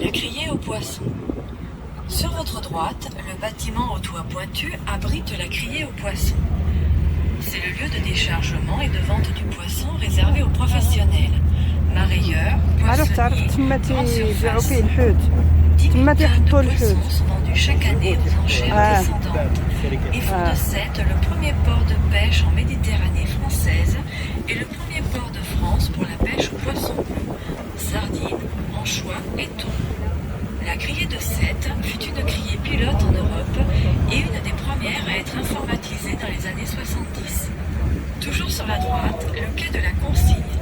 la criée aux poissons. Sur votre droite, le bâtiment au toit pointu abrite la criée aux poissons. C'est le lieu de déchargement et de vente du poisson réservé aux professionnels. Marailleurs, poissonniers, grande surface. 10 000 tonnes de poissons sont vendus chaque année aux enchères descendantes et font de Sète le premier port de pêche en Méditerranée française et le premier port de France pour la pêche aux poissons bleus, sardines, anchois et thon. La criée de Sète fut une criée pilote en Europe et une des premières à être informatisée dans les années 70. Toujours sur la droite, le quai de la Consigne,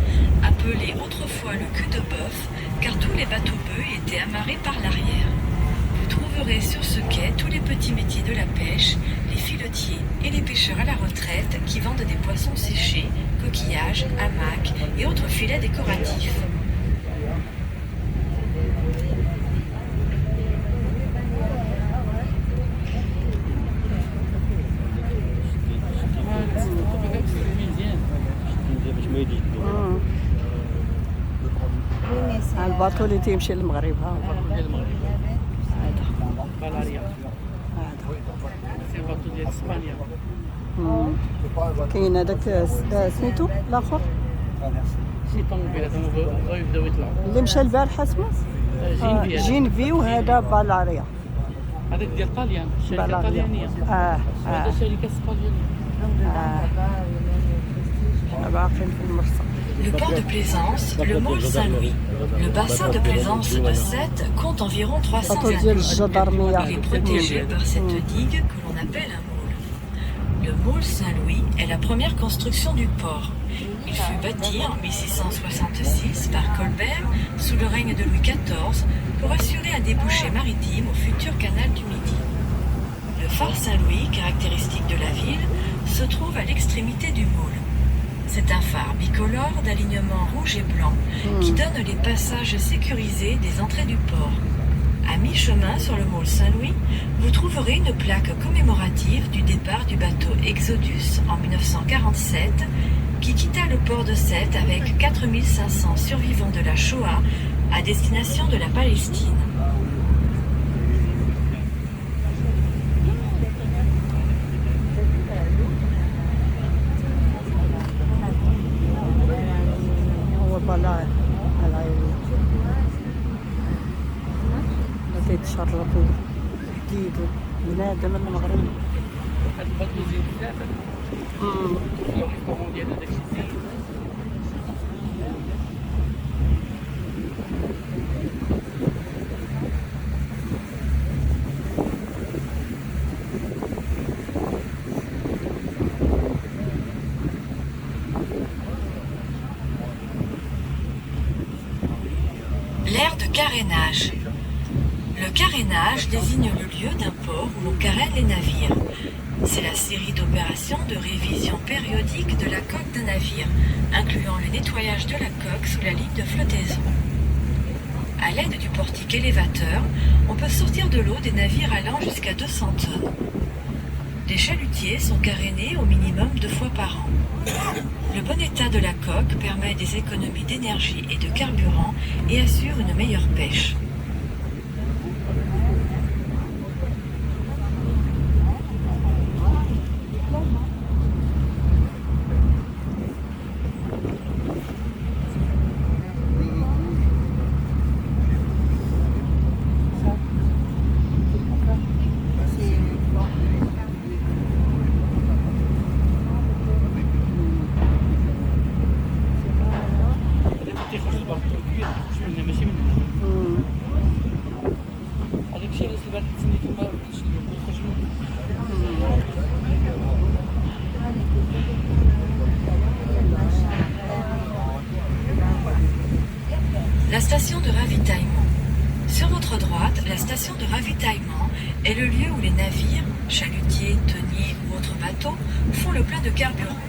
appelé autrefois le cul de bœuf, car tous les bateaux-bœufs étaient amarrés par l'arrière. Vous trouverez sur ce quai tous les petits métiers de la pêche, les filetiers et les pêcheurs à la retraite qui vendent des poissons séchés, coquillages, hamacs et autres filets décoratifs. الباطو اللي تيمشي للمغرب ها بالاريا سي باطو ديال اسبانيا. كاين هذاك سميتو الاخر شي طوموبيل هذا بغاو يبداو يطلعوا اللي مشى البارحه اسمه جينفي وهذا بالاريا. هذاك ديال طاليان شركه طاليانيه. هذا شركه اسبانيوليه. باقيين في المرسى. Le port de plaisance, le môle Saint-Louis. Le bassin de plaisance de Sète compte environ 300 années. Il est protégé par cette digue que l'on appelle un môle. Le môle Saint-Louis est la première construction du port. Il fut bâti en 1666 par Colbert sous le règne de Louis XIV pour assurer un débouché maritime au futur canal du Midi. Le phare Saint-Louis, caractéristique de la ville, se trouve à l'extrémité du môle. C'est un phare bicolore d'alignement rouge et blanc qui donne les passages sécurisés des entrées du port. À mi-chemin sur le môle Saint-Louis, vous trouverez une plaque commémorative du départ du bateau Exodus en 1947 qui quitta le port de Sète avec 4500 survivants de la Shoah à destination de la Palestine. تشرفوا جديد بنادم المغرب. هاد الباطو زين بزاف. لو الكومون ديال هذاك الشيء زين. L'aire de carénage. Le carénage désigne le lieu d'un port où l'on carène les navires. C'est la série d'opérations de révision périodique de la coque d'un navire, incluant le nettoyage de la coque sous la ligne de flottaison. À l'aide du portique élévateur, on peut sortir de l'eau des navires allant jusqu'à 200 tonnes. Les chalutiers sont carénés au minimum 2 fois par an. Le bon état de la coque permet des économies d'énergie et de carburant et assure une meilleure pêche. La station de ravitaillement. Sur votre droite, la station de ravitaillement est le lieu où les navires, chalutiers, thoniers ou autres bateaux, font le plein de carburant.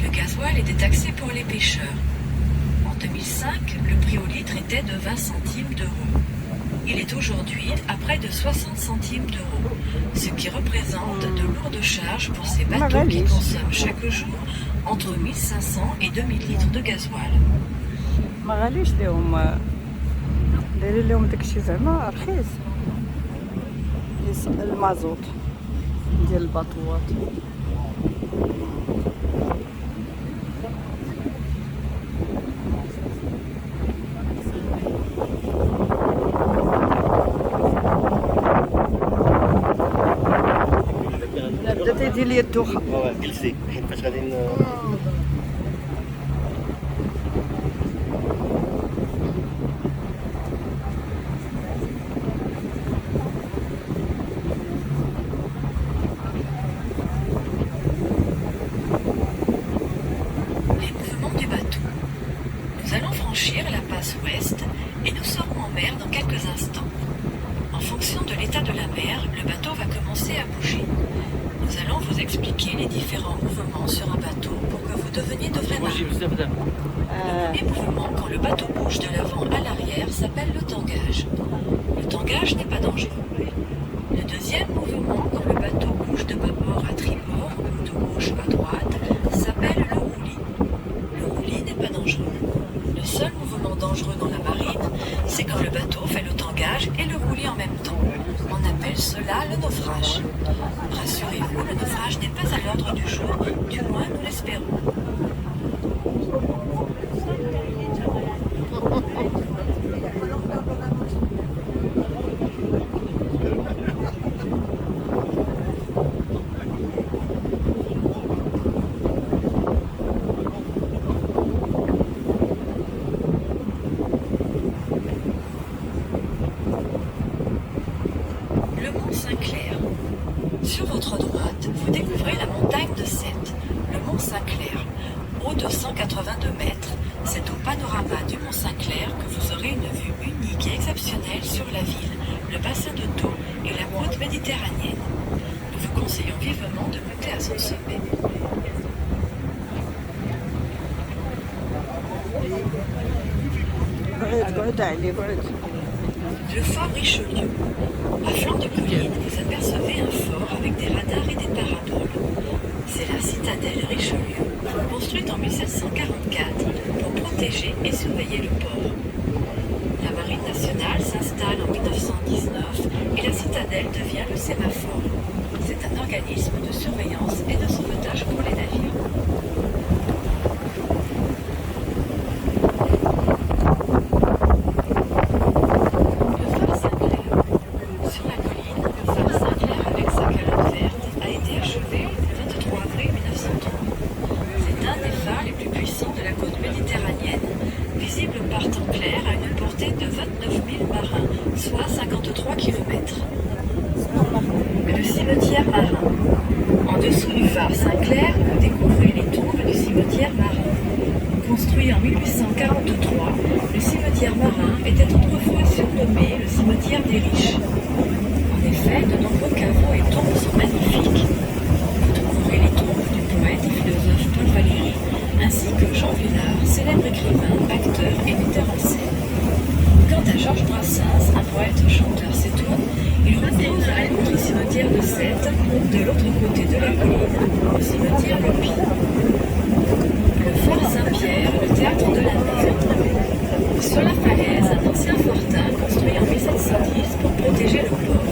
Le gasoil est détaxé pour les pêcheurs. En 2005, le prix au litre était de 20 centimes d'euros. Il est aujourd'hui à près de 60 centimes d'euros, ce qui représente de lourdes charges pour ces bateaux qui consomment chaque jour entre 1500 et 2000 litres de gasoil. ما غاليش لهم دايرين لهم داكشي زعما رخيص المازوت ديال الباطوات. بدات يدير لي الدوخه. جلسي حيت فاش غادي Les mouvements du bateau. Nous allons franchir la passe ouest et nous serons en mer dans quelques instants. En fonction de l'état de la mer, le bateau va commencer à bouger. Nous allons vous expliquer les différents mouvements sur un bateau pour que vous deveniez de vrais marins. Le premier mouvement, quand le bateau bouge de l'avant à l'arrière, s'appelle le tangage. Le tangage n'est pas dangereux. Le deuxième mouvement, quand le bateau bouge de bâbord à tribord ou de gauche à droite, s'appelle le roulis. Le roulis n'est pas dangereux. Le seul mouvement dangereux dans la marine, c'est quand le bateau fait le tangage et le roulis en même temps. On appelle cela le naufrage. Rassurez-vous, le naufrage n'est pas à l'ordre du jour, du moins nous l'espérons. Le mont Saint-Clair. Sur votre droite, vous découvrez la montagne de Sète, le mont Saint-Clair. Haut de 182 mètres, c'est au panorama du mont Saint-Clair que vous aurez une vue unique et exceptionnelle sur la ville, le bassin de Thau et la côte méditerranéenne. Nous vous conseillons vivement de monter à son sommet. بعد عليه بعد. Le fort Richelieu. À flanc de colline, vous apercevez un fort avec des radars et des paraboles. C'est la citadelle Richelieu, construite en 1744 pour protéger et surveiller le port. La marine nationale s'installe en 1919 et la citadelle devient le sémaphore. C'est un organisme de surveillance et de sauvetage pour les navires. Visible par temps clair à une portée de 29 000 marins, soit 53 km. Le cimetière marin. En dessous du phare Saint-Clair, vous découvrez les tombes du cimetière marin. Construit en 1843, le cimetière marin était autrefois surnommé le cimetière des riches. En effet, de nombreux caveaux et tombes sont magnifiques. Vous trouverez les tombes du poète et philosophe Paul Valéry, ainsi que Jean Vilar, célèbre écrivain, acteur et metteur en scène. Quant à Georges Brassens, un poète-chanteur sétoun, il repose à l'autre cimetière de Sète, de l'autre côté de la colline, au cimetière Le Py. Le fort Saint-Pierre, le théâtre de la mer. Sur la falaise, un ancien fortin construit en 1710 pour protéger le port.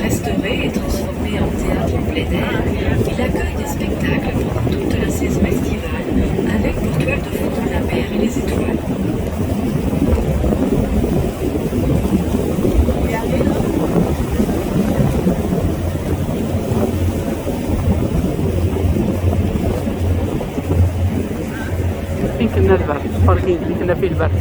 Restauré et transformé en théâtre en plein air, il accueille des spectacles pendant toute la saison estivale, avec pour toile de fond la mer et les étoiles. فين كنا البر؟ فارقين فين كنا في البر.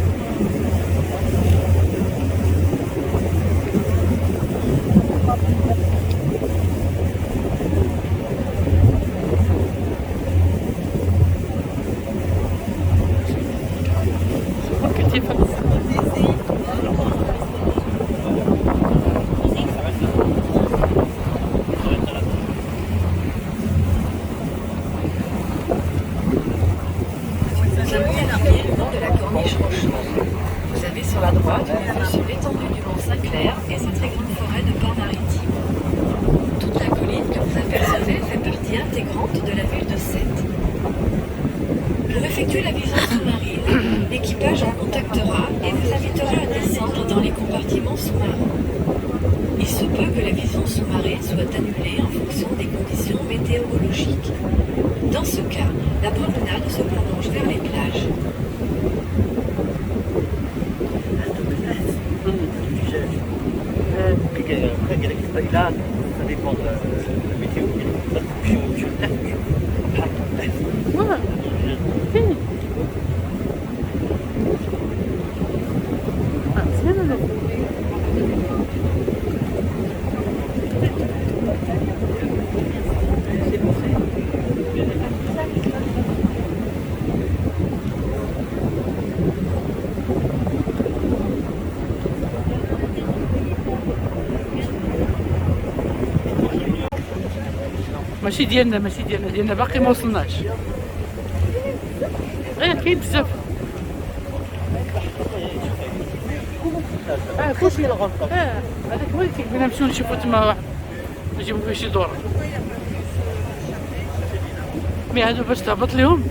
Nous avons navigué le long de la corniche rocheuse. Vous avez sur la droite une vue sur l'étendue du mont Saint-Clair et sa très grande forêt de ports maritimes. Toute la colline que vous apercevez fait partie intégrante de la ville de Sète. Pour effectuer la vision sous-marine, l'équipage en contactera et vous invitera à descendre dans dans les compartiments sous-marins. Il se peut que la vision sous-marine soit annulée en fonction des conditions météorologiques. Dans ce cas, la promenade se prolonge vers les plages. Là, ça dépend de la météo. Voilà. Fini. Ah, c'est bien, là. ماشي ديالنا باقي ما وصلناش غير كاين بزاف كلشي الغلطة هذاك هو اللي كيبغينا نمشيو نشوفو تما واحد نجيبو فيه شي دورة مي هادو باش تهبط ليهم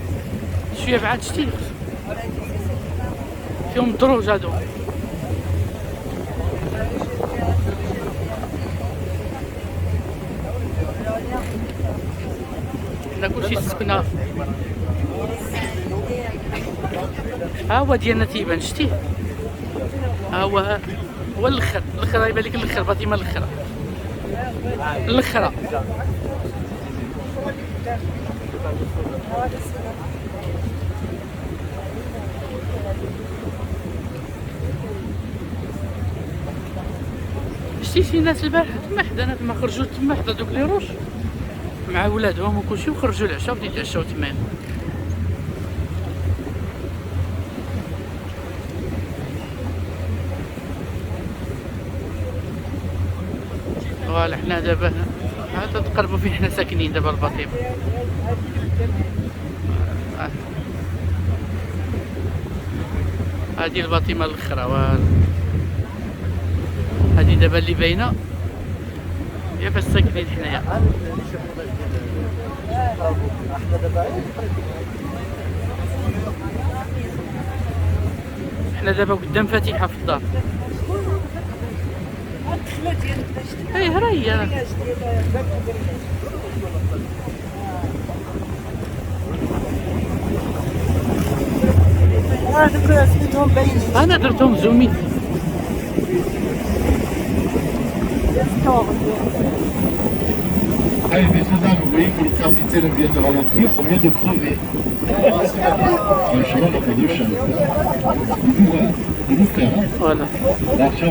شوية بعاد شتي فيهم الدروج هادو كلشي سكنة ها هو ديالنا تيبان شتيه ها هو الاخر يبان لك الاخر فاطمه الاخر شتي شي ناس البارح تما حدانا تما خرجوا تما حدا دوك لي روش مع ولادهم وكلشي وخرجوا العشاء وبداو يتعشاو تما فوالا حنا دابا هذا تقربوا فين حنا ساكنين دابا الفاطمه هادي الفاطمه الاخرى هادي دابا اللي باينه يا فاش ساكنين حنايا حنا دابا قدام فاتحه في الدار اي هريا انا درتهم زومين Ah, mais Suzanne, vous voyez que le capitaine vient de ralentir, on vient de crever. Franchement, on a fait deux chances. De nous faire.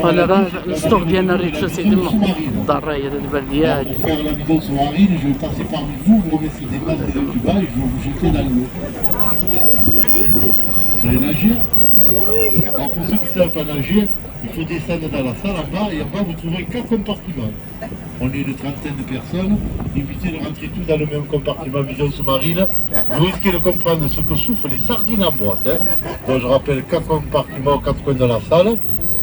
Voilà, là, السطوغ ديالنا الريتشو سيدي الدار راهي هذا البرديات. Pour faire la vidéo sous-marine, je vais passer parmi vous, vous remettez des bases de tuba et je vais vous jeter dans l'eau. Vous savez nager? Alors pour ceux qui ne savent pas nager, il faut descendre dans la salle en bas et en bas vous trouverez 4 compartiments. On est une trentaine de personnes, évitez de rentrer tous dans le même compartiment vision sous-marine. Vous risquez de comprendre ce que souffrent les sardines en boîte. Donc je rappelle 4 compartiments aux 4 coins de la salle,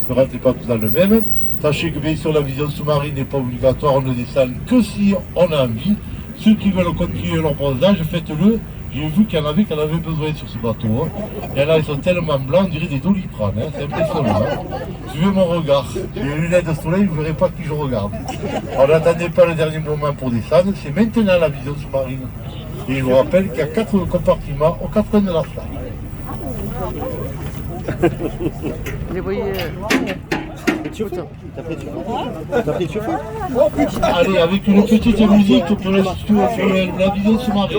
ne rentrez pas tous dans le même. Sachez que bien sûr la vision sous-marine n'est pas obligatoire, on ne descend que si on a envie. Ceux qui veulent continuer leur bronzage, faites-le. J'ai vu qu'il y en avait qui en avaient besoin sur ce bateau. Il y en a, ils sont tellement blancs, on dirait des doliprane. C'est impressionnant. Suivez mon regard. Les lunettes de soleil, vous ne verrez pas qui je regarde. Alors n'attendez pas le dernier moment pour descendre. C'est maintenant la vision sous-marine. Et je vous rappelle qu'il y a 4 compartiments aux 4 coins de la salle. Allez, avec une petite musique pour la vision sous-marine.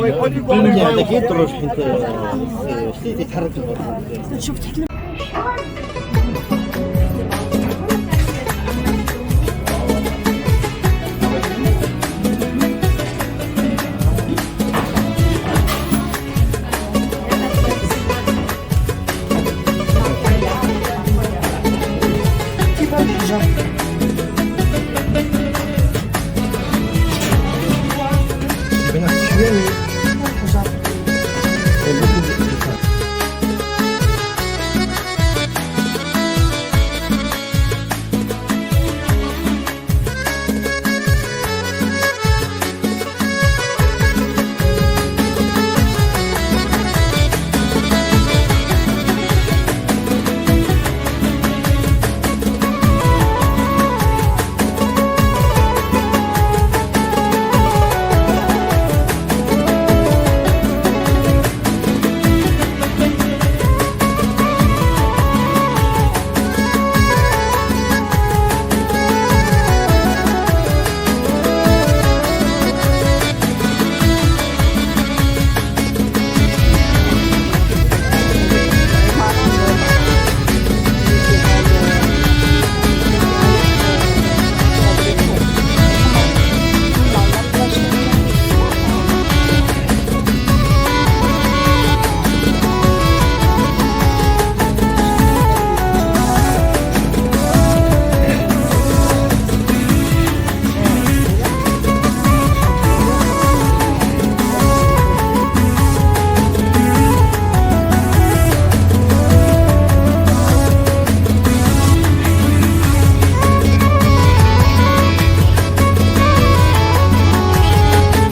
Bien,